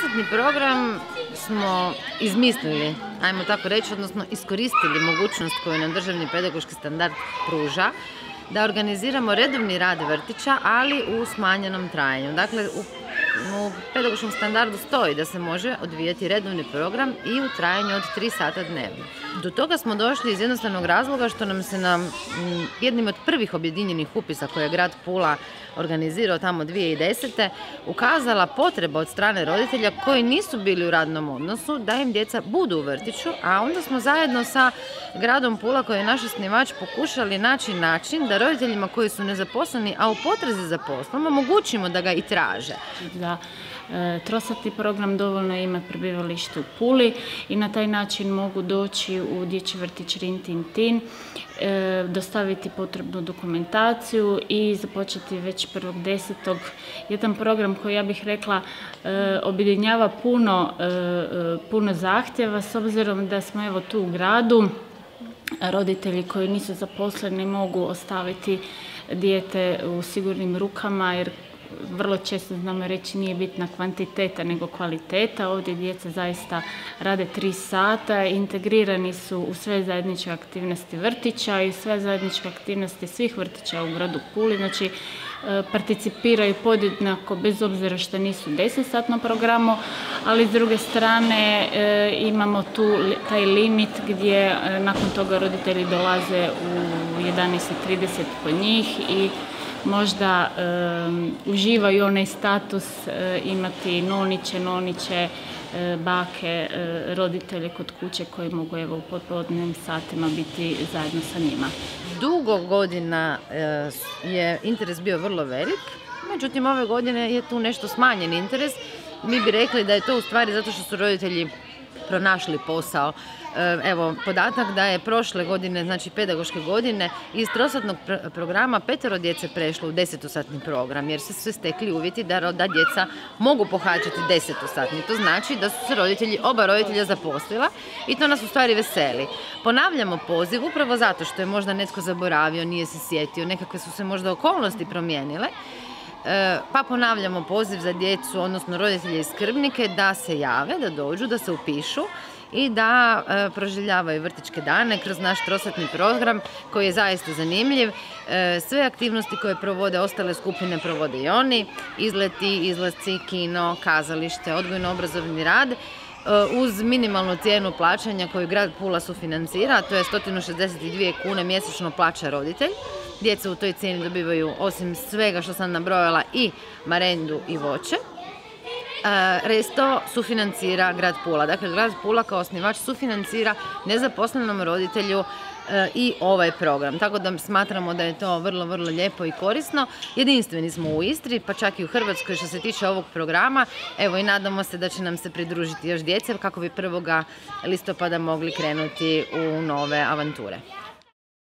Trosatni program smo izmislili, ajmo tako reći, odnosno iskoristili mogućnost koju nam državni pedagoški standard pruža, da organiziramo redovni rad vrtića, ali u smanjenom trajanju. Dakle, u pedagoškom standardu stoji da se može odvijati redovni program i u trajanju od 3 sata dnevno. Do toga smo došli iz jednostavnog razloga što nam se na jednim od prvih objedinjenih upisa koje je grad Pula organizirao tamo 2010. ukazala potreba od strane roditelja koji nisu bili u radnom odnosu da im djeca budu u vrtiću, a onda smo zajedno sa gradom Pula, koji je naš osnivač, pokušali naći način da roditeljima koji su nezaposleni, a u potrazi za poslom, omogućimo da ga i traže. Da trosatni program dovoljno ima prebivalište u Puli i na taj način mogu doći u dječji vrtić Rin-Tin-Tin, dostaviti potrebnu dokumentaciju i započeti već 1.10. jedan program koji, ja bih rekla, objedinjava puno zahtjeva, s obzirom da smo evo tu u gradu. Roditelji koji nisu zaposleni mogu ostaviti dijete u sigurnim rukama, jer vrlo često znamo reći nije bitna kvantiteta nego kvaliteta. Ovdje djeca zaista rade 3 sata, integrirani su u sve zajedničke aktivnosti vrtića i sve zajedničke aktivnosti svih vrtića u gradu Puli. Znači, participiraju podjednako bez obzira što nisu 10-satnom programu, ali s druge strane imamo tu taj limit gdje nakon toga roditelji dolaze u 11:30 po njih i možda uživaju onaj status imati noniće, bake, roditelje kod kuće koji mogu evo u popodnevnim satima biti zajedno sa njima. Dugo godina je interes bio vrlo velik, međutim ove godine je tu nešto smanjen interes. Mi bi rekli da je to u stvari zato što su roditelji pronašli posao. Evo, podatak da je prošle godine, znači pedagoške godine, iz trosatnog programa 5 djece prešlo u 10-satni program, jer su se stekli uvjeti da djeca mogu pohađati 10-satni. To znači da su se oba roditelja zaposlila i to nas u stvari veseli. Ponavljamo poziv upravo zato što je možda netko zaboravio, nije se sjetio, nekakve su se možda okolnosti promijenile. Pa ponavljamo poziv za djecu, odnosno roditelje i skrbnike da se jave, da dođu, da se upišu i da proživljavaju vrtićke dane kroz naš trosatni program koji je zaista zanimljiv. Sve aktivnosti koje provode ostale skupine provode i oni, izleti, izlasci, kino, kazalište, odgojno-obrazovni rad, uz minimalnu cijenu plaćanja koju grad Pula sufinancira, to je 162 kune mjesečno plaća roditelj. Djeca u toj cijeni dobivaju, osim svega što sam nabrojala, i marendu i voće. Resto sufinancira grad Pula. Dakle, grad Pula kao osnivač sufinancira nezaposlenom roditelju i ovaj program. Tako da smatramo da je to vrlo, vrlo lijepo i korisno. Jedinstveni smo u Istri, pa čak i u Hrvatskoj što se tiče ovog programa. Evo i nadamo se da će nam se pridružiti još djece kako bi 1. listopada mogli krenuti u nove avanture.